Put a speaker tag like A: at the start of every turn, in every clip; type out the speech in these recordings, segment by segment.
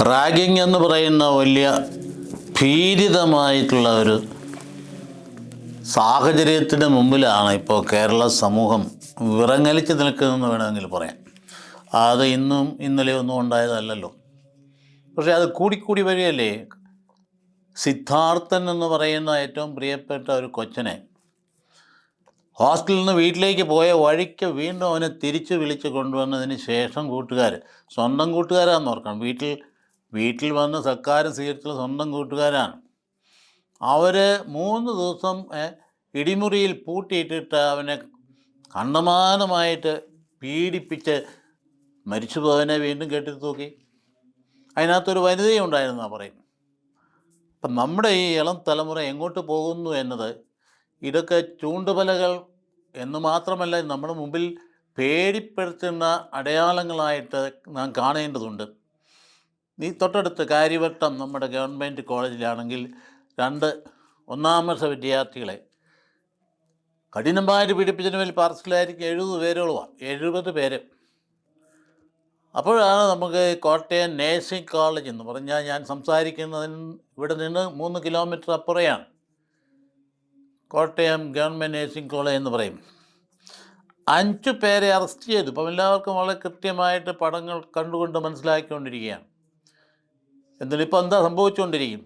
A: Ragging എന്ന് പറയുന്ന വലിയ ഭീതിതമായിട്ടുള്ള ഒരു സാഹചര്യത്തിന് മുമ്പിലാണ് ഇപ്പോൾ കേരള സമൂഹം വിറങ്ങലിച്ച് നിൽക്കുന്നതെന്ന് വേണമെങ്കിൽ പറയാം. അത് ഇന്നും ഇന്നലെ ഒന്നും ഉണ്ടായതല്ലല്ലോ. പക്ഷേ അത് കൂടിക്കൂടി വരികയല്ലേ. സിദ്ധാർത്ഥൻ എന്ന് പറയുന്ന ഏറ്റവും പ്രിയപ്പെട്ട ഒരു കൊച്ചനെ ഹോസ്റ്റലിൽ നിന്ന് വീട്ടിലേക്ക് പോയ വഴിക്ക് വീണ്ടും അവനെ തിരിച്ച് വിളിച്ച് കൊണ്ടുവന്നതിന് ശേഷം സ്വന്തം കൂട്ടുകാരാണെന്ന് ഓർക്കണം. വീട്ടിൽ വന്ന് സൽക്കാരം സ്വീകരിച്ചുള്ള സ്വന്തം കൂട്ടുകാരാണ്. അവർ 3 ദിവസം ഇടിമുറിയിൽ പൂട്ടിയിട്ടിട്ട് അവനെ കണ്ടമാനമായിട്ട് പീഡിപ്പിച്ച് മരിച്ചുപോയവനെ വീണ്ടും കെട്ടി തൂക്കി. അതിനകത്തൊരു വനിതയും ഉണ്ടായിരുന്നാണ് പറയും. അപ്പം നമ്മുടെ ഈ ഇളം തലമുറ എങ്ങോട്ട് പോകുന്നു എന്നത് ഇതൊക്കെ ചൂണ്ടുപലകൾ എന്ന് മാത്രമല്ല, നമ്മുടെ മുമ്പിൽ പേടിപ്പെടുത്തുന്ന അടയാളങ്ങളായിട്ട് നാം കാണേണ്ടതുണ്ട്. ഈ തൊട്ടടുത്ത് കാര്യവട്ടം നമ്മുടെ ഗവൺമെൻറ് കോളേജിലാണെങ്കിൽ 2 ഒന്നാം വർഷ വിദ്യാർത്ഥികളെ കഠിനമായിട്ട് പീഡിപ്പിച്ചതിന് മേൽ പാർസലായിരിക്കും 70 പേര്. അപ്പോഴാണ് നമുക്ക് കോട്ടയം നേഴ്സിംഗ് കോളേജ് എന്ന് പറഞ്ഞാൽ, ഞാൻ സംസാരിക്കുന്നതിന് ഇവിടെ നിന്ന് 3 കിലോമീറ്റർ അപ്പുറയാണ് കോട്ടയം ഗവൺമെൻറ് നേഴ്സിംഗ് കോളേജ് എന്ന് പറയും. 5 പേരെ അറസ്റ്റ് ചെയ്തു. ഇപ്പം എല്ലാവർക്കും വളരെ കൃത്യമായിട്ട് പടങ്ങൾ കണ്ടുകൊണ്ട് മനസ്സിലാക്കിക്കൊണ്ടിരിക്കുകയാണ്. എന്നിട്ടിപ്പോൾ എന്താ സംഭവിച്ചുകൊണ്ടിരിക്കും.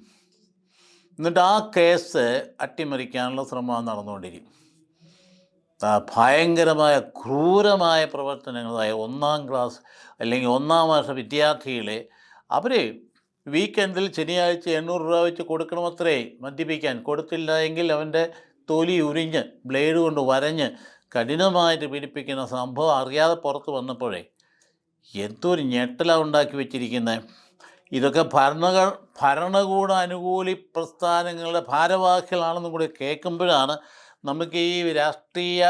A: എന്നിട്ട് ആ കേസ് അട്ടിമറിക്കാനുള്ള ശ്രമം നടന്നുകൊണ്ടിരിക്കും. ഭയങ്കരമായ ക്രൂരമായ പ്രവർത്തനങ്ങളായ 1-ാം ക്ലാസ് അല്ലെങ്കിൽ 1-ാം വർഷ വിദ്യാർത്ഥികളെ അവർ വീക്കെൻഡിൽ ശനിയാഴ്ച 800 രൂപ വെച്ച് കൊടുക്കണമത്രേ മദ്യപിക്കാൻ. കൊടുത്തില്ല എങ്കിൽ അവൻ്റെ തൊലി ഉരിഞ്ഞ് ബ്ലേഡ് കൊണ്ട് വരഞ്ഞ് കഠിനമായിട്ട് പീഡിപ്പിക്കുന്ന സംഭവം അറിയാതെ പുറത്ത് വന്നപ്പോഴേ എന്തൊരു ഞെട്ടലാണ് ഉണ്ടാക്കി വെച്ചിരിക്കുന്നത്. ഇതൊക്കെ ഭരണകൂട അനുകൂലി പ്രസ്ഥാനങ്ങളുടെ ഭാരവാഹികളാണെന്നും കൂടി കേൾക്കുമ്പോഴാണ് നമുക്ക് ഈ രാഷ്ട്രീയ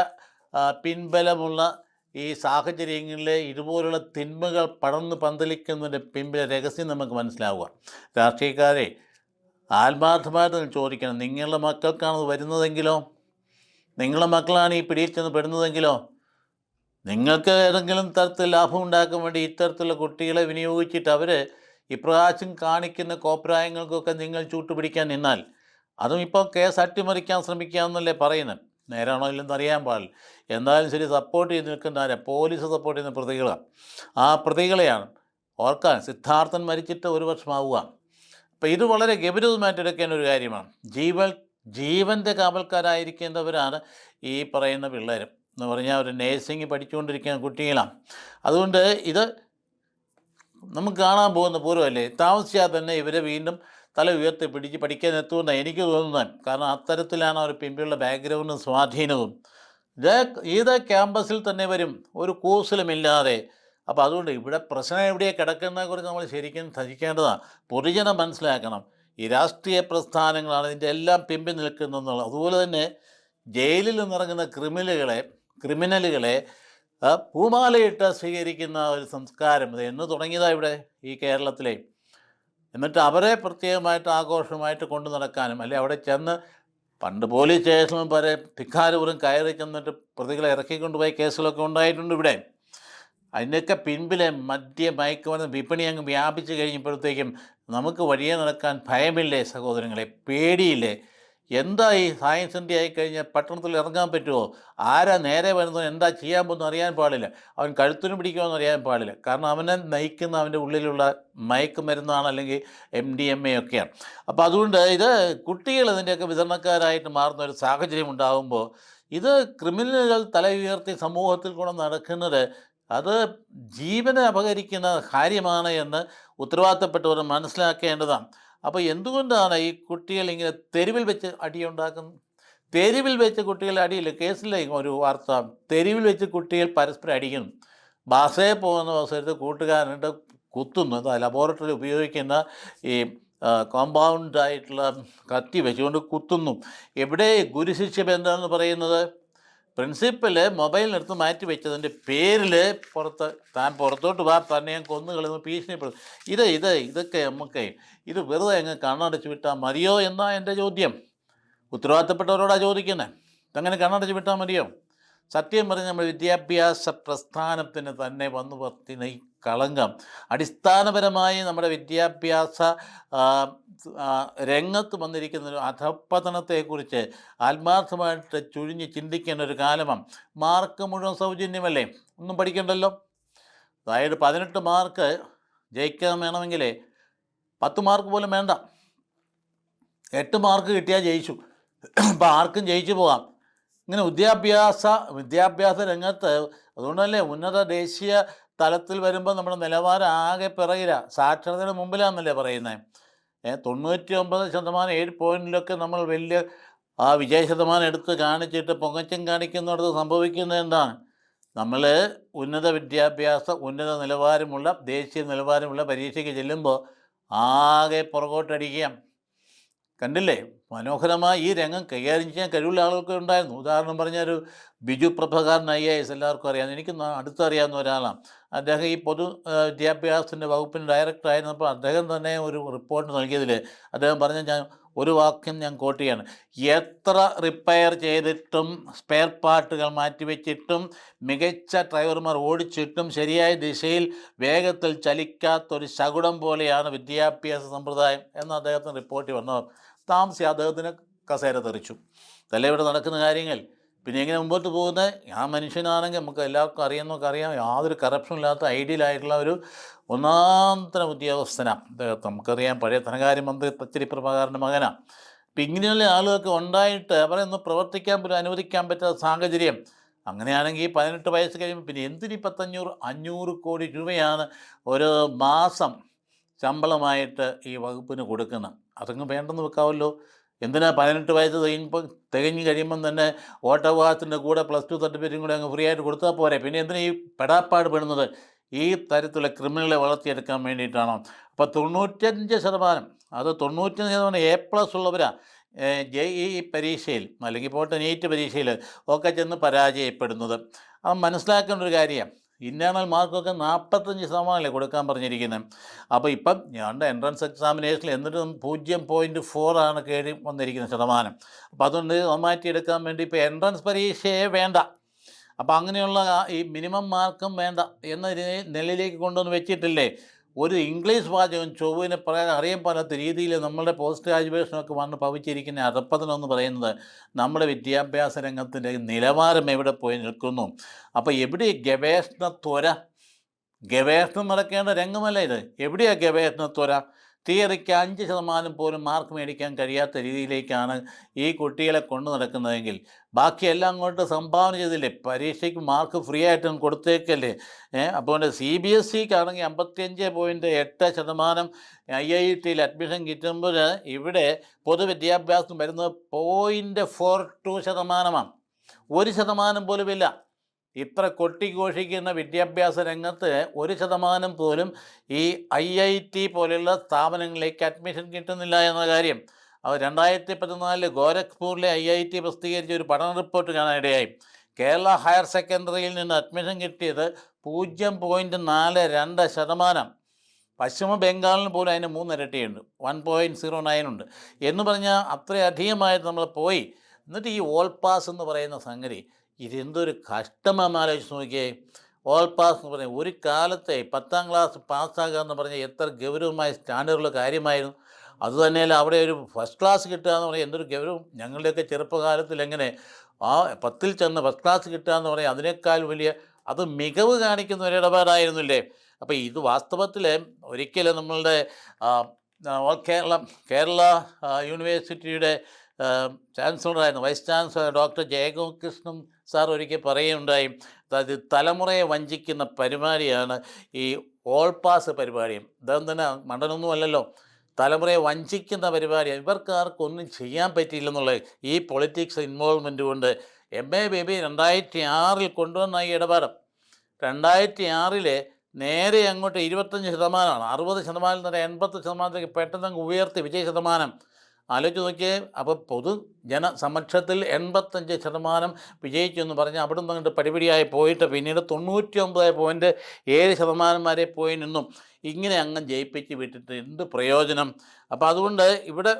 A: പിൻബലമുള്ള ഈ സാഹചര്യങ്ങളിൽ ഇതുപോലുള്ള തിന്മകൾ പടർന്ന് പന്തലിക്കുന്നതിൻ്റെ പിൻബല രഹസ്യം നമുക്ക് മനസ്സിലാവുക. രാഷ്ട്രീയക്കാരെ ആത്മാർത്ഥമായിട്ട് ചോദിക്കണം, നിങ്ങളുടെ മക്കൾക്കാണ് വരുന്നതെങ്കിലോ, നിങ്ങളുടെ മക്കളാണ് ഈ പിടിയിൽ ചെന്ന് പെടുന്നതെങ്കിലോ, നിങ്ങൾക്ക് ഏതെങ്കിലും തരത്തിൽ ലാഭം ഉണ്ടാക്കാൻ വേണ്ടി ഇത്തരത്തിലുള്ള കുട്ടികളെ വിനിയോഗിച്ചിട്ട് അവർ ഇപ്രാവശ്യം കാണിക്കുന്ന കോപ്രായങ്ങൾക്കൊക്കെ നിങ്ങൾ ചൂട്ടുപിടിക്കാൻ നിന്നാൽ, അതും ഇപ്പോൾ കേസ് അട്ടിമറിക്കാൻ ശ്രമിക്കാമെന്നല്ലേ പറയുന്നത്. നേരാണോ ഇല്ലെന്ന് അറിയാൻ പാടില്ല. എന്തായാലും ശരി, സപ്പോർട്ട് ചെയ്ത് നിൽക്കുന്ന ആരാ? പോലീസ് സപ്പോർട്ട് ചെയ്യുന്ന പ്രതികളാണ്. ആ പ്രതികളെയാണ് ഓർക്കാൻ. സിദ്ധാർത്ഥൻ മരിച്ചിട്ട് 1 വർഷമാവുക. അപ്പോൾ ഇത് വളരെ ഗൗരവമായിട്ടെടുക്കേണ്ട ഒരു കാര്യമാണ്. ജീവൻ്റെ കാവൽക്കാരായിരിക്കേണ്ടവരാണ് ഈ പറയുന്ന പിള്ളേരും എന്ന് പറഞ്ഞാൽ ഒരു നേഴ്സിംഗ് പഠിച്ചുകൊണ്ടിരിക്കുന്ന കുട്ടികളാണ്. അതുകൊണ്ട് ഇത് നമുക്ക് കാണാൻ പോകുന്ന പൂർവ്വമല്ലേ. താമസിച്ചാൽ തന്നെ ഇവരെ വീണ്ടും തല ഉയർത്തി പിടിച്ച് പഠിക്കാൻ എത്തുമെന്നാണ് എനിക്ക് തോന്നുന്നത്. കാരണം അത്തരത്തിലാണ് അവർ പിമ്പിലുള്ള ബാക്ക്ഗ്രൗണ്ടും സ്വാധീനവും. ഇത് ക്യാമ്പസിൽ തന്നെ വരും, ഒരു കൂസലുമില്ലാതെ. അപ്പോൾ അതുകൊണ്ട് ഇവിടെ പ്രശ്നം എവിടെയാണ് കിടക്കുന്നതിനെക്കുറിച്ച് നമ്മൾ ശരിക്കും ധരിക്കേണ്ടതാണ്. പൊതുജനം മനസ്സിലാക്കണം, ഈ രാഷ്ട്രീയ പ്രസ്ഥാനങ്ങളാണ് ഇതിൻ്റെ എല്ലാം പിമ്പിൽ നിൽക്കുന്നതെന്നുള്ളത്. അതുപോലെ തന്നെ ജയിലിൽ നിന്നിറങ്ങുന്ന ക്രിമിനലുകളെ പൂമാലയിട്ട് സ്വീകരിക്കുന്ന ഒരു സംസ്കാരം ഇത് എന്ന് തുടങ്ങിയതാണ് ഇവിടെ ഈ കേരളത്തിലെ. എന്നിട്ട് അവരെ പ്രത്യേകമായിട്ട് ആഘോഷമായിട്ട് കൊണ്ടു നടക്കാനും, അല്ലെ അവിടെ ചെന്ന് പണ്ട് പോലീസ് സ്റ്റേഷനും വരെ ധിക്കാരപൂർവ്വം കയറി ചെന്നിട്ട് പ്രതികളെ ഇറക്കിക്കൊണ്ടുപോയ കേസുകളൊക്കെ ഉണ്ടായിട്ടുണ്ട് ഇവിടെ. അതിൻ്റെയൊക്കെ പിൻപിലെ മയക്കുമരുന്ന് വിപണി അങ്ങ് വ്യാപിച്ചു കഴിഞ്ഞപ്പോഴത്തേക്കും നമുക്ക് വഴിയെ നടക്കാൻ ഭയമില്ലേ സഹോദരങ്ങളെ? പേടിയില്ലേ? എന്താ ഈ സയൻസ് ഇന്ത്യ ആയിക്കഴിഞ്ഞാൽ പട്ടണത്തിൽ ഇറങ്ങാൻ പറ്റുമോ? ആരാ നേരെ വരുന്നത്, എന്താ ചെയ്യാൻ പോകുന്നത് അറിയാൻ പാടില്ല. അവൻ കഴുത്തിന് പിടിക്കുമെന്ന് അറിയാൻ പാടില്ല. കാരണം അവനെ നയിക്കുന്ന അവൻ്റെ ഉള്ളിലുള്ള മയക്കുമരുന്നാണ്, അല്ലെങ്കിൽ MDMA ഒക്കെയാണ്. അപ്പോൾ അതുകൊണ്ട് ഇത് കുട്ടികൾ ഇതിൻ്റെയൊക്കെ വിതരണക്കാരായിട്ട് മാറുന്ന ഒരു സാഹചര്യം ഉണ്ടാകുമ്പോൾ ഇത് ക്രിമിനലുകൾ തല ഉയർത്തി സമൂഹത്തിൽ കൂടെ നടക്കുന്നത് അത് ജീവനെ അപഹരിക്കുന്ന കാര്യമാണ് എന്ന് ഉത്തരവാദിത്തപ്പെട്ടവർ മനസ്സിലാക്കേണ്ടതാണ്. അപ്പോൾ എന്തുകൊണ്ടാണ് ഈ കുട്ടികൾ ഇങ്ങനെ തെരുവിൽ വെച്ച് അടിയുണ്ടാക്കുന്നത്? തെരുവിൽ വെച്ച് കുട്ടികൾ അടിയില്ല, കേസിലെ ഒരു വാർത്ത, തെരുവിൽ വെച്ച് കുട്ടികൾ പരസ്പരം അടിക്കുന്നു. ബസ്സേ പോകുന്ന അവസരത്തിൽ കൂട്ടുകാരനുണ്ട് കുത്തുന്നു. എന്താ ലബോറട്ടറി ഉപയോഗിക്കുന്ന ഈ കോമ്പൗണ്ടായിട്ടുള്ള കത്തി വെച്ചുകൊണ്ട് കുത്തുന്നു. എവിടെ ഗുരുശിഷ്യ ബന്ധമെന്ന് പറയുന്നത്? പ്രിൻസിപ്പൽ മൊബൈലിനെടുത്ത് മാറ്റി വെച്ചതിൻ്റെ പേരിൽ താൻ പുറത്തോട്ട് വാ, തന്നെ ഞാൻ കൊന്നു കളയുന്നു, ഭീഷണിപ്പെടും. ഇതൊക്കെ നമുക്ക് ഇത് വെറുതെ അങ്ങ് കണ്ണടച്ച് വിട്ടാൽ മതിയോ എന്നാണ് എൻ്റെ ചോദ്യം. ഉത്തരവാദിത്തപ്പെട്ടവരോടാണ് ചോദിക്കുന്നത്. ഇതങ്ങനെ കണ്ണടച്ച് വിട്ടാൽ മതിയോ? സത്യം പറഞ്ഞ് നമ്മുടെ വിദ്യാഭ്യാസ പ്രസ്ഥാനത്തിന് തന്നെ വന്നു പറ്റുന്ന ഈ കളങ്കം അടിസ്ഥാനപരമായി നമ്മുടെ വിദ്യാഭ്യാസ ആ, രംഗത്ത് വന്നിരിക്കുന്ന ഒരു അധപ്പതനത്തെക്കുറിച്ച് ആത്മാർത്ഥമായിട്ട് ചുഴിഞ്ഞ് ചിന്തിക്കേണ്ട ഒരു കാലമാണ്. മാർക്ക് മുഴുവൻ സൗജന്യമല്ലേ, ഒന്നും പഠിക്കണ്ടല്ലോ. അതായത് 18 മാർക്ക് ജയിക്കാൻ വേണമെങ്കിൽ 10 മാർക്ക് പോലും വേണ്ട, 8 മാർക്ക് കിട്ടിയാൽ ജയിച്ചു. അപ്പോൾ ആർക്കും ജയിച്ചു പോകാം. ഇങ്ങനെ വിദ്യാഭ്യാസ രംഗത്ത് അതുകൊണ്ടല്ലേ ഉന്നത ദേശീയ തലത്തിൽ വരുമ്പോൾ നമ്മുടെ നിലവാരം ആകെ പിറകില, സാക്ഷരതയുടെ മുമ്പിലാണെന്നല്ലേ പറയുന്നത്. 99% 7 പോയിന്റിലൊക്കെ നമ്മൾ വലിയ വിജയ ശതമാനം എടുത്ത് കാണിച്ചിട്ട് പൊങ്ങച്ചം കാണിക്കുന്നിടത്ത് സംഭവിക്കുന്നത് എന്താണ്? നമ്മൾ ഉന്നത ഉന്നത നിലവാരമുള്ള ദേശീയ നിലവാരമുള്ള പരീക്ഷയ്ക്ക് ചെല്ലുമ്പോൾ ആകെ പുറകോട്ടടിക്കുക. കണ്ടില്ലേ, മനോഹരമായി ഈ രംഗം കൈകാര്യം ചെയ്യാൻ കഴിവുള്ള ആളുകൾക്ക് ഉണ്ടായിരുന്നു. ഉദാഹരണം പറഞ്ഞൊരു ബിജു പ്രഭകാരൻ IAS എല്ലാവർക്കും അറിയാം, എനിക്ക് അടുത്തറിയാവുന്ന ഒരാളാണ്. അദ്ദേഹം ഈ വിദ്യാഭ്യാസത്തിൻ്റെ വകുപ്പിന് ഡയറക്ടറായിരുന്നപ്പോൾ അദ്ദേഹം തന്നെ ഒരു റിപ്പോർട്ട് നൽകിയതിൽ അദ്ദേഹം പറഞ്ഞ ഞാൻ ഒരു വാക്യം ഞാൻ കോട്ട് ചെയ്യാണ്: എത്ര റിപ്പയർ ചെയ്തിട്ടും സ്പെയർ പാർട്ടുകൾ മാറ്റിവെച്ചിട്ടും മികച്ച ഡ്രൈവർമാർ ഓടിച്ചിട്ടും ശരിയായ ദിശയിൽ വേഗത്തിൽ ചലിക്കാത്തൊരു ശകുടം പോലെയാണ് വിദ്യാഭ്യാസ സമ്പ്രദായം എന്ന് അദ്ദേഹത്തിന് റിപ്പോർട്ടിൽ വന്നു. താമസിച്ച് അദ്ദേഹത്തിന് കസേര തെറിച്ചു. ഇതല്ലേ ഇവിടെ നടക്കുന്ന കാര്യങ്ങൾ. പിന്നെ എങ്ങനെ മുമ്പോട്ട് പോകുന്നത്? ആ മനുഷ്യനാണെങ്കിൽ നമുക്ക് എല്ലാവർക്കും അറിയാം, യാതൊരു കറപ്ഷനും ഇല്ലാത്ത ഐഡിയലായിട്ടുള്ള ഒരു ഒന്നാന്തരം ഉദ്യോഗസ്ഥനാണ് അദ്ദേഹത്തെ. നമുക്കറിയാം, പഴയ ധനകാര്യമന്ത്രി തച്ചരി പ്രഭാകരൻ്റെ മകനാണ്. അപ്പം ഇങ്ങനെയുള്ള ആളുകൾക്ക് ഉണ്ടായിട്ട് അവരെ ഒന്ന് പ്രവർത്തിക്കാൻ പോലും അനുവദിക്കാൻ പറ്റാത്ത സാഹചര്യം. അങ്ങനെയാണെങ്കിൽ 18 വയസ്സ് കഴിയുമ്പോൾ പിന്നെ എന്തിന് 500 കോടി രൂപയാണ് ഒരു മാസം ശമ്പളമായിട്ട് ഈ വകുപ്പിന് കൊടുക്കുന്നത്? അതങ്ങ് വേണ്ടെന്ന് വെക്കാമല്ലോ. എന്തിനാ 18 വയസ്സ് തികഞ്ഞ് കഴിയുമ്പം തന്നെ വോട്ടവകാശത്തിൻ്റെ കൂടെ +2 സർട്ടിഫിക്കറ്റും കൂടെ അങ്ങ് ഫ്രീ ആയിട്ട് കൊടുത്താൽ പോരെ? പിന്നെ എന്തിനാ ഈ പെടാപ്പാട് പെടുന്നത്? ഈ തരത്തിലുള്ള ക്രിമിനലുകളെ വളർത്തിയെടുക്കാൻ വേണ്ടിയിട്ടാണോ? അപ്പോൾ 95%, അത് 95% A+ ഉള്ളവരാണ് JEE പരീക്ഷയിൽ അല്ലെങ്കിൽ പോട്ടെ നീറ്റ് പരീക്ഷയിൽ ഒക്കെ ചെന്ന് പരാജയപ്പെടുന്നത്. അത് മനസ്സിലാക്കേണ്ട ഒരു കാര്യമാണ്. ഇൻറ്റേർണൽ മാർക്കൊക്കെ 45% കൊടുക്കാൻ പറഞ്ഞിരിക്കുന്നത്. അപ്പോൾ ഇപ്പം ഞങ്ങളുടെ എൻട്രൻസ് എക്സാമിനേഷനിൽ എന്നിട്ടും 0.4 കയറി വന്നിരിക്കുന്ന ശതമാനം. അപ്പോൾ അതുകൊണ്ട് മാറ്റിയെടുക്കാൻ വേണ്ടി ഇപ്പോൾ എൻട്രൻസ് പരീക്ഷയെ വേണ്ട, അപ്പോൾ അങ്ങനെയുള്ള ഈ മിനിമം മാർക്കും വേണ്ട എന്ന നിലയിലേക്ക് കൊണ്ടുവന്ന് വെച്ചിട്ടില്ലേ. ഒരു ഇംഗ്ലീഷ് വാചകം ചൊവ്വിനെ പറയാൻ അറിയാൻ പാടാത്ത രീതിയിൽ നമ്മളുടെ പോസ്റ്റ് ഗ്രാജുവേഷനൊക്കെ വന്ന് ഭവിച്ചിരിക്കുന്ന അധപ്പതനം പറയുന്നത് നമ്മുടെ വിദ്യാഭ്യാസ രംഗത്തിൻ്റെ നിലവാരം എവിടെ പോയി നിൽക്കുന്നു? അപ്പോൾ എവിടെ ഗവേഷണം നടക്കേണ്ട രംഗമല്ല ഇത്. എവിടെയാണ് ഗവേഷണത്വര? തിയറിക്ക് 5% പോലും മാർക്ക് മേടിക്കാൻ കഴിയാത്ത രീതിയിലേക്കാണ് ഈ കുട്ടികളെ കൊണ്ടു നടക്കുന്നതെങ്കിൽ ബാക്കിയെല്ലാം അങ്ങോട്ട് സംഭാവന ചെയ്തില്ലേ? പരീക്ഷയ്ക്ക് മാർക്ക് ഫ്രീ ആയിട്ട് കൊടുത്തേക്കല്ലേ. അപ്പോൾ CBSEക്കാണെങ്കിൽ 55.8% IIT അഡ്മിഷൻ കിട്ടുമ്പോൾ ഇവിടെ പൊതുവിദ്യാഭ്യാസം വരുന്നത് 0.42%. 1% പോലുമില്ല. ഇത്ര കൊട്ടിഘോഷിക്കുന്ന വിദ്യാഭ്യാസ രംഗത്ത് 1% പോലും ഈ IIT പോലെയുള്ള സ്ഥാപനങ്ങളിലേക്ക് അഡ്മിഷൻ കിട്ടുന്നില്ല എന്ന കാര്യം അത് 2014 ഗോരഖ്പൂരിലെ IIT പ്രസിദ്ധീകരിച്ച ഒരു പഠന റിപ്പോർട്ട് കാണാനിടയായി. കേരള ഹയർ സെക്കൻഡറിയിൽ നിന്ന് അഡ്മിഷൻ കിട്ടിയത് 0.42%. പശ്ചിമ ബംഗാളിന് പോലും അതിന് 3 ഇരട്ടിയുണ്ട്, 1.09 ഉണ്ട് എന്ന് പറഞ്ഞാൽ അത്രയധികമായിട്ട് നമ്മൾ പോയി. എന്നിട്ട് ഈ ഓൾ പാസ് എന്ന് പറയുന്ന സംഗതി ഇതെന്തൊരു കഷ്ടമാണെന്ന് ആലോചിച്ച് നോക്കിയേ. ഓൾ പാസ് എന്ന് പറഞ്ഞാൽ ഒരു കാലത്തെ 10ാം ക്ലാസ് പാസ്സാകുക എന്ന് പറഞ്ഞാൽ എത്ര ഗൗരവമായ സ്റ്റാൻഡേർഡുള്ള കാര്യമായിരുന്നു. അതുതന്നെയല്ല അവിടെ ഒരു ഫസ്റ്റ് ക്ലാസ് കിട്ടുക എന്ന് പറഞ്ഞാൽ എന്തൊരു ഗൗരവം. ഞങ്ങളുടെയൊക്കെ ചെറുപ്പകാലത്തിൽ എങ്ങനെ 10ൽ ചെന്ന് ഫസ്റ്റ് ക്ലാസ് കിട്ടുക എന്ന് പറഞ്ഞാൽ അതിനേക്കാൾ വലിയ അത് മികവ് കാണിക്കുന്ന ഒരിടപാടായിരുന്നില്ലേ. അപ്പോൾ ഇത് വാസ്തവത്തിൽ ഒരിക്കലും നമ്മളുടെ കേരള യൂണിവേഴ്സിറ്റിയുടെ ചാൻസലറായിരുന്നു, vice chancellor doctor Jayakrishnan sir ഒരിക്കൽ പറയുകയുണ്ടായി, അതായത് തലമുറയെ വഞ്ചിക്കുന്ന പരിപാടിയാണ് ഈ ഓൾ പാസ് പരിപാടിയും. ഇദ്ദേഹം തന്നെ മണ്ടനൊന്നും അല്ലല്ലോ, തലമുറയെ വഞ്ചിക്കുന്ന പരിപാടിയാണ്. ഇവർക്ക് ആർക്കൊന്നും ചെയ്യാൻ പറ്റിയില്ലെന്നുള്ളത് ഈ പൊളിറ്റിക്സ് ഇൻവോൾവ്മെൻറ്റ് കൊണ്ട്. MA BB 2006 കൊണ്ടുവന്ന ഈ ഇടപാട് 2006 നേരെ അങ്ങോട്ട് 25%, 60% നിന്ന് 80% പെട്ടെന്ന് ഉയർത്തി വിജയ ശതമാനം. ആലോചിച്ച് നോക്കിയേ. അപ്പോൾ പൊതുജനസമക്ഷത്തിൽ 85% വിജയിച്ചു എന്ന് പറഞ്ഞാൽ അവിടെ നിന്ന് അങ്ങോട്ട് പടിപടിയായി പോയിട്ട് പിന്നീട് 99.7% വരെ പോയി നിന്നും ഇങ്ങനെ അങ്ങ് ജയിപ്പിച്ച് വിട്ടിട്ട് എന്ത് പ്രയോജനം? അപ്പോൾ അതുകൊണ്ട് ഇവിടെ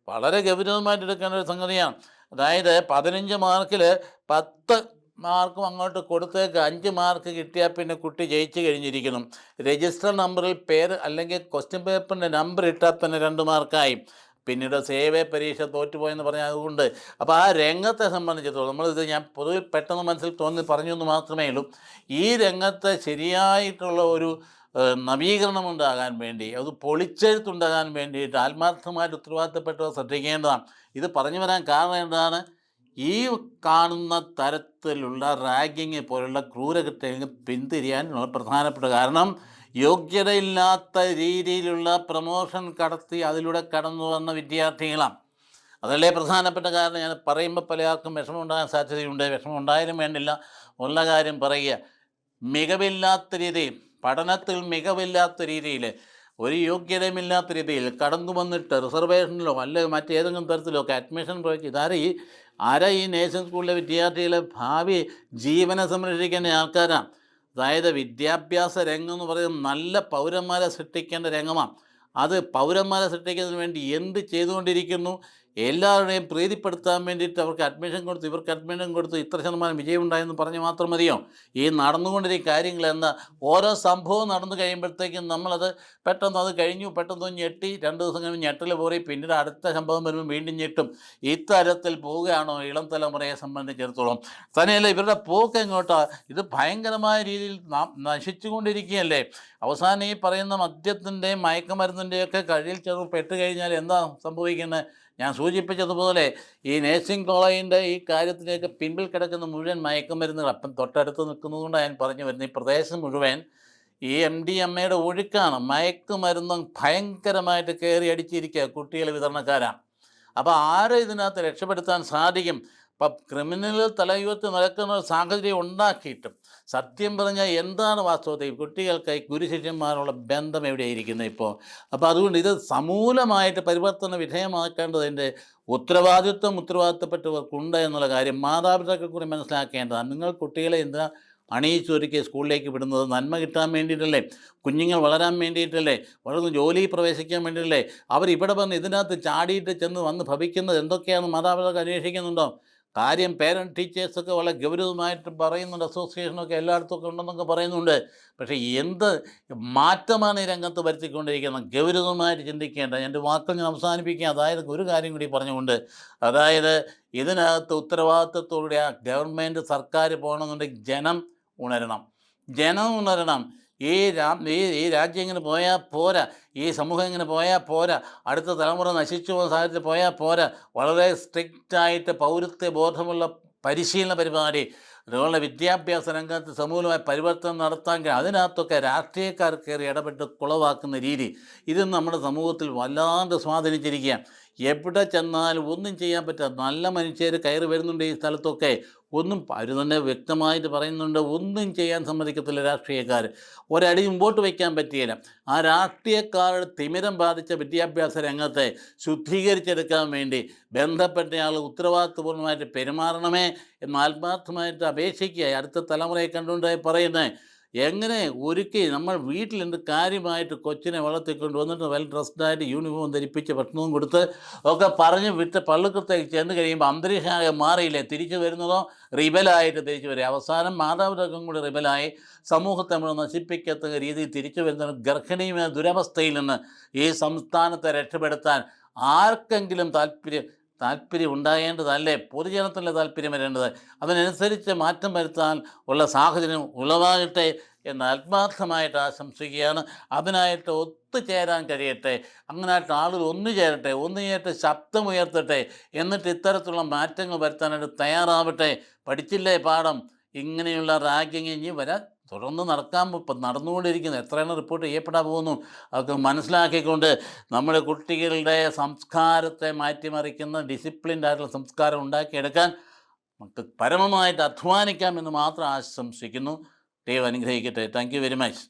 A: വളരെ ഗൗരവമായിട്ട് എടുക്കേണ്ട ഒരു സംഗതിയാണ്. അതായത് 15 മാർക്കിൽ 10 മാർക്കും അങ്ങോട്ട് കൊടുത്തേക്ക്. 5 മാർക്ക് കിട്ടിയാൽ പിന്നെ കുട്ടി ജയിച്ചു കഴിഞ്ഞിരിക്കണം. രജിസ്റ്റർ നമ്പറിൽ പേര് അല്ലെങ്കിൽ ക്വസ്റ്റ്യൻ പേപ്പറിൻ്റെ നമ്പർ ഇട്ടാൽ തന്നെ 2 മാർക്കായി. പിന്നീട് സേവേ പരീക്ഷ തോറ്റുപോയെന്ന് പറഞ്ഞാൽ അതുകൊണ്ട് അപ്പോൾ ആ രംഗത്തെ സംബന്ധിച്ചിടത്തോളം നമ്മളിത് ഞാൻ പൊതുവെ പെട്ടെന്ന് മനസ്സിൽ തോന്നി പറഞ്ഞു എന്ന് മാത്രമേ ഉള്ളൂ. ഈ രംഗത്തെ ശരിയായിട്ടുള്ള ഒരു നവീകരണം ഉണ്ടാകാൻ വേണ്ടി, അത് പൊളിച്ചെഴുത്തുണ്ടാകാൻ വേണ്ടിയിട്ട് ആത്മാർത്ഥമായിട്ട് ഉത്തരവാദിത്തപ്പെട്ടവർ ശ്രദ്ധിക്കേണ്ടതാണ്. ഇത് പറഞ്ഞു വരാൻ കാരണം എന്താണ്? ഈ കാണുന്ന തരത്തിലുള്ള റാഗിങ് പോലുള്ള ക്രൂരകൃത്യങ്ങൾ പിന്തിരിയാനുള്ള പ്രധാനപ്പെട്ട കാരണം യോഗ്യതയില്ലാത്ത രീതിയിലുള്ള പ്രമോഷൻ കടത്തി അതിലൂടെ കടന്നു വന്ന വിദ്യാർത്ഥികളാണ്. അതല്ലേ പ്രധാനപ്പെട്ട കാരണം. ഞാൻ പറയുമ്പോൾ പല ആൾക്കും വിഷമം ഉണ്ടാകാൻ സാധ്യതയുണ്ട്. വിഷമം ഉണ്ടായാലും വേണ്ടില്ല, ഉള്ള കാര്യം പറയുക. മികവില്ലാത്ത രീതിയിൽ, പഠനത്തിൽ മികവില്ലാത്ത രീതിയിൽ, ഒരു യോഗ്യതയുമില്ലാത്ത രീതിയിൽ കടന്നു വന്നിട്ട് റിസർവേഷനിലോ അല്ലെങ്കിൽ മറ്റേതെങ്കിലും തരത്തിലോ ഒക്കെ അഡ്മിഷൻ പ്രവേശിച്ച് ആരാ ഈ നേഴ്സിംഗ് സ്കൂളിലെ വിദ്യാർത്ഥികളെ ഭാവി ജീവനെ സംരക്ഷിക്കേണ്ട ആൾക്കാരാണ്. അതായത് വിദ്യാഭ്യാസ രംഗം എന്ന് പറയുന്നത് നല്ല പൗരന്മാരെ സൃഷ്ടിക്കേണ്ട രംഗമാണ്. അത് പൗരന്മാരെ സൃഷ്ടിക്കുന്നതിന് വേണ്ടി എന്ത് ചെയ്തുകൊണ്ടിരിക്കുന്നു? എല്ലാവരുടെയും പ്രീതിപ്പെടുത്താൻ വേണ്ടിയിട്ട് അവർക്ക് അഡ്മിഷൻ കൊടുത്ത്, ഇവർക്ക് അഡ്മിഷൻ കൊടുത്ത് ഇത്ര ശതമാനം വിജയം ഉണ്ടായെന്ന് പറഞ്ഞ് മാത്രം മതിയോ? ഈ നടന്നുകൊണ്ടിരിക്കുന്ന കാര്യങ്ങൾ എന്താ? ഓരോ സംഭവം നടന്നു കഴിയുമ്പോഴത്തേക്കും നമ്മളത് പെട്ടെന്ന് അത് കഴിഞ്ഞു, പെട്ടെന്ന് ഞെട്ടി 2 ദിവസം കഴിയുമ്പോൾ ഞെട്ടൽ പോയി, പിന്നീട് അടുത്ത സംഭവം വരുമ്പോൾ വീണ്ടും ഞെട്ടും. ഇത്തരത്തിൽ പോവുകയാണോ ഇളം തലമുറയെ സംബന്ധിച്ചിടത്തോളം? തന്നെയല്ല ഇവരുടെ പോക്ക് എങ്ങോട്ടാ? ഇത് ഭയങ്കരമായ രീതിയിൽ നശിച്ചുകൊണ്ടിരിക്കുകയല്ലേ. അവസാനം ഈ പറയുന്ന മദ്യത്തിൻ്റെയും മയക്കുമരുന്നിൻ്റെയൊക്കെ കഴിയിൽ ചെറു പെട്ട് കഴിഞ്ഞാൽ എന്താ സംഭവിക്കുന്നത്? ഞാൻ സൂചിപ്പിച്ചതുപോലെ ഈ നേഴ്സിംഗ് കോളേജിൻ്റെ ഈ കാര്യത്തിലേക്ക് പിൻപിൽ കിടക്കുന്ന മുഴുവൻ മയക്കുമരുന്നുകൾ അപ്പം തൊട്ടടുത്ത് നിൽക്കുന്നതുകൊണ്ടാണ് ഞാൻ പറഞ്ഞു വരുന്നത്. ഈ പ്രദേശം മുഴുവൻ ഈ MDMA ഒഴുക്കാണ്. മയക്കുമരുന്നും ഭയങ്കരമായിട്ട് കയറി അടിച്ചിരിക്കുക കുട്ടികൾ വിതരണക്കാരാണ്. അപ്പോൾ ആരെ ഇതിനകത്ത് രക്ഷപ്പെടുത്താൻ സാധിക്കും? ഇപ്പം ക്രിമിനലുകൾ തലയുയർത്തി നടക്കുന്ന ഒരു സാഹചര്യം ഉണ്ടാക്കിയിട്ടും സത്യം പറഞ്ഞാൽ എന്താണ് വാസ്തവത്തിൽ കുട്ടികൾക്ക് ഗുരുശിഷ്യന്മാരുള്ള ബന്ധം എവിടെയായിരിക്കുന്നത് ഇപ്പോൾ? അപ്പോൾ അതുകൊണ്ട് ഇത് സമൂലമായിട്ട് പരിവർത്തന വിധേയമാക്കേണ്ടതിൻ്റെ ഉത്തരവാദിത്തപ്പെട്ടവർക്കുണ്ട് എന്നുള്ള കാര്യം മാതാപിതാക്കൾ കൂടി മനസ്സിലാക്കേണ്ടതാണ്. നിങ്ങൾ കുട്ടികളെ എന്താ അണിയിച്ചൊരുക്കി സ്കൂളിലേക്ക് വിടുന്നത്? നന്മ കിട്ടാൻ വേണ്ടിയിട്ടല്ലേ? കുഞ്ഞുങ്ങൾ വളരാൻ വേണ്ടിയിട്ടല്ലേ? വളർന്ന് ജോലിയിൽ പ്രവേശിക്കാൻ വേണ്ടിയിട്ടല്ലേ? അവരിവിടെ വന്ന് ഇതിനകത്ത് ചാടിയിട്ട് ചെന്ന് വന്ന് ഭവിക്കുന്നത് എന്തൊക്കെയാണെന്ന് മാതാപിതാക്കൾ അന്വേഷിക്കുന്നുണ്ടോ? കാര്യം പേരൻറ്റ് ടീച്ചേഴ്സൊക്കെ വളരെ ഗൗരവമായിട്ട് പറയുന്നുണ്ട്. അസോസിയേഷനൊക്കെ എല്ലായിടത്തും ഉണ്ടെന്നൊക്കെ പറയുന്നുണ്ട്. പക്ഷേ എന്ത് മാറ്റമാണ് ഈ രംഗത്ത് വരുത്തിക്കൊണ്ടിരിക്കുന്നത്? ഗൗരവമായിട്ട് ചിന്തിക്കേണ്ട. എൻ്റെ വാക്കുകൾ ഞാൻ അവസാനിപ്പിക്കുക. അതായത് ഒരു കാര്യം കൂടി പറഞ്ഞുകൊണ്ട്, അതായത് ഇതിനകത്ത് ഉത്തരവാദിത്വത്തോടെ ആ ഗവൺമെൻറ് സർക്കാർ പോകണമെന്നുണ്ടെങ്കിൽ ജനം ഉണരണം. ജനം ഉണരണം. ഈ രാജ്യം ഇങ്ങനെ പോയാൽ പോരാ, ഈ സമൂഹം ഇങ്ങനെ പോയാൽ പോരാ, അടുത്ത തലമുറ നശിച്ചു പോകുന്ന സാഹചര്യത്തിൽ പോയാൽ പോരാ. വളരെ സ്ട്രിക്റ്റായിട്ട് പൗരത്വ ബോധമുള്ള പരിശീലന പരിപാടി, അതുപോലെ വിദ്യാഭ്യാസ രംഗത്ത് സമൂലമായ പരിവർത്തനം നടത്താൻ അതിനകത്തൊക്കെ രാഷ്ട്രീയക്കാർ കയറി ഇടപെട്ട് കുളവാക്കുന്ന രീതി, ഇത് നമ്മുടെ സമൂഹത്തിൽ വല്ലാണ്ട് സ്വാധീനിച്ചിരിക്കുക. എവിടെ ചെന്നാലും ഒന്നും ചെയ്യാൻ പറ്റാത്ത നല്ല മനുഷ്യർ കയറി വരുന്നുണ്ട് ഈ സ്ഥലത്തൊക്കെ. ഒന്നും അവർ തന്നെ വ്യക്തമായിട്ട് പറയുന്നുണ്ട്, ഒന്നും ചെയ്യാൻ സമ്മതിക്കത്തില്ല രാഷ്ട്രീയക്കാർ. ഒരടി മുമ്പോട്ട് വയ്ക്കാൻ പറ്റിയില്ല. ആ രാഷ്ട്രീയക്കാരുടെ തിമിരം ബാധിച്ച വിദ്യാഭ്യാസ രംഗത്തെ ശുദ്ധീകരിച്ചെടുക്കാൻ വേണ്ടി ബന്ധപ്പെട്ടയാൾ ഉത്തരവാദിത്വപൂർണ്ണമായിട്ട് പെരുമാറണമേ എന്ന് ആത്മാർത്ഥമായിട്ട് അപേക്ഷിക്കുക. അടുത്ത തലമുറയെ കണ്ടുകൊണ്ട് പറയുന്നത് എങ്ങനെ ഒരുക്കി നമ്മൾ വീട്ടിലെന്ത് കാര്യമായിട്ട് കൊച്ചിനെ വളർത്തിക്കൊണ്ട് വന്നിട്ട് വെൽ ഡ്രസ്ഡായിട്ട് യൂണിഫോം ധരിപ്പിച്ച് ഭക്ഷണവും കൊടുത്ത് ഒക്കെ പറഞ്ഞ് വിട്ട് പള്ളിക്കത്തേക്ക് ചെന്ന് കഴിയുമ്പോൾ അന്തരീക്ഷമാകെ മാറിയില്ലേ? തിരിച്ചു വരുന്നതോ റിബലായിട്ട് തിരിച്ചു വരിക. അവസാനം മാതാപിതാക്കളും കൂടി റിബലായി സമൂഹത്തെ നമ്മൾ നശിപ്പിക്കത്തക്ക രീതിയിൽ തിരിച്ചു വരുന്ന ഗർഭിണിയുമായ ദുരവസ്ഥയിൽ നിന്ന് ഈ സംസ്ഥാനത്തെ രക്ഷപ്പെടുത്താൻ ആർക്കെങ്കിലും താല്പര്യം ഉണ്ടാകേണ്ടതല്ലേ? പൊതുജനത്തിൻ്റെ താല്പര്യം വരേണ്ടത്. അതിനനുസരിച്ച് മാറ്റം വരുത്താൻ ഉള്ള സാഹചര്യം ഉളവാകട്ടെ എന്ന് ആത്മാർത്ഥമായിട്ട് ആശംസിക്കുകയാണ്. അതിനായിട്ട് ഒത്തുചേരാൻ കഴിയട്ടെ. അങ്ങനായിട്ട് ആളുകൾ ഒന്നുചേരട്ടെ, ശബ്ദമുയർത്തട്ടെ. എന്നിട്ട് ഇത്തരത്തിലുള്ള മാറ്റങ്ങൾ വരുത്താനായിട്ട് തയ്യാറാവട്ടെ. പഠിച്ചില്ലേ പാഠം? ഇങ്ങനെയുള്ള റാഗിങ് ഇനി തുടർന്ന് ഇപ്പം നടന്നുകൊണ്ടിരിക്കുന്നു. എത്രയാണ് റിപ്പോർട്ട് ചെയ്യപ്പെടാൻ പോകുന്നു? അതൊക്കെ മനസ്സിലാക്കിക്കൊണ്ട് നമ്മുടെ കുട്ടികളുടെ സംസ്കാരത്തെ മാറ്റിമറിക്കുന്ന ഡിസിപ്ലിൻഡ് ആയിട്ടുള്ള സംസ്കാരം ഉണ്ടാക്കിയെടുക്കാൻ നമുക്ക് പരമമായിട്ട് അധ്വാനിക്കാമെന്ന് മാത്രം ആശംസിക്കുന്നു. ദൈവം അനുഗ്രഹിക്കട്ടെ. Thank you very much.